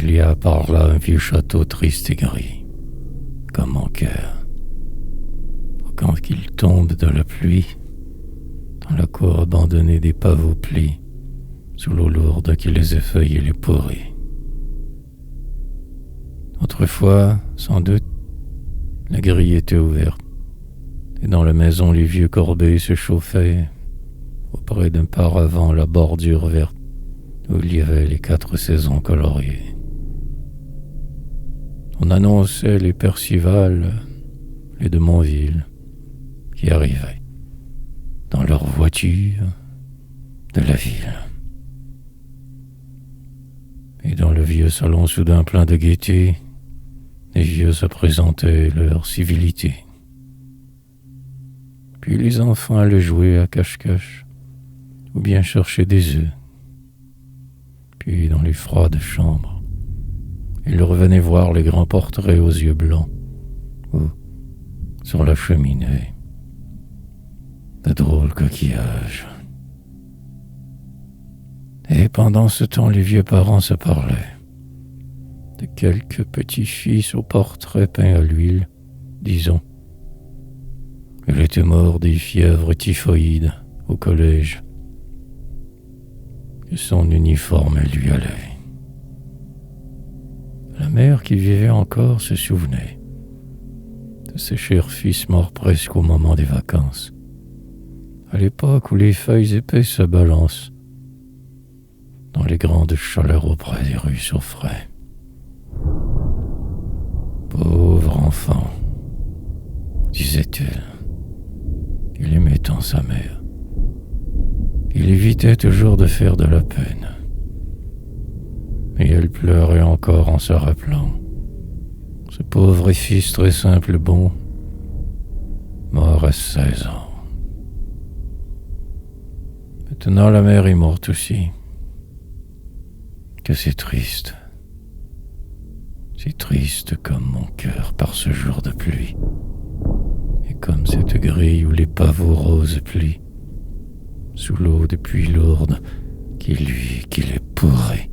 Il y a par là un vieux château triste et gris, comme mon cœur. Quand qu'il tombe de la pluie, dans la cour abandonnée des pavots plis, sous l'eau lourde qui les effeuille et les pourrit. Autrefois, sans doute, la grille était ouverte, et dans la maison les vieux corbeilles se chauffaient, auprès d'un paravent la bordure verte, où il y avait les 4 saisons coloriées. On annonçait les Percival, les de Montville, qui arrivaient, dans leur voiture, de la ville. Et dans le vieux salon soudain plein de gaieté, les vieux se présentaient leur civilité. Puis les enfants allaient jouer à cache-cache, ou bien chercher des œufs. Puis dans les froides chambres, ils revenaient voir les grands portraits aux yeux blancs, ou sur la cheminée, de drôles coquillages. Et pendant ce temps, les vieux parents se parlaient. De quelques petits-fils aux portraits peints à l'huile, disons. Il était mort des fièvres typhoïdes au collège. Et son uniforme lui allait. La mère qui vivait encore se souvenait de ses chers fils morts presque au moment des vacances, à l'époque où les feuilles épaisses se balancent dans les grandes chaleurs auprès des rues souffraient. Pauvre enfant, disait-elle. Il aimait tant sa mère. Il évitait toujours de faire de la peine. Et elle pleurait encore en se rappelant. Ce pauvre fils très simple et bon, mort à 16 ans. Maintenant la mère est morte aussi. Que c'est triste. C'est triste comme mon cœur par ce jour de pluie. Et comme cette grille où les pavots roses plient, sous l'eau depuis lourde qui les pourrait.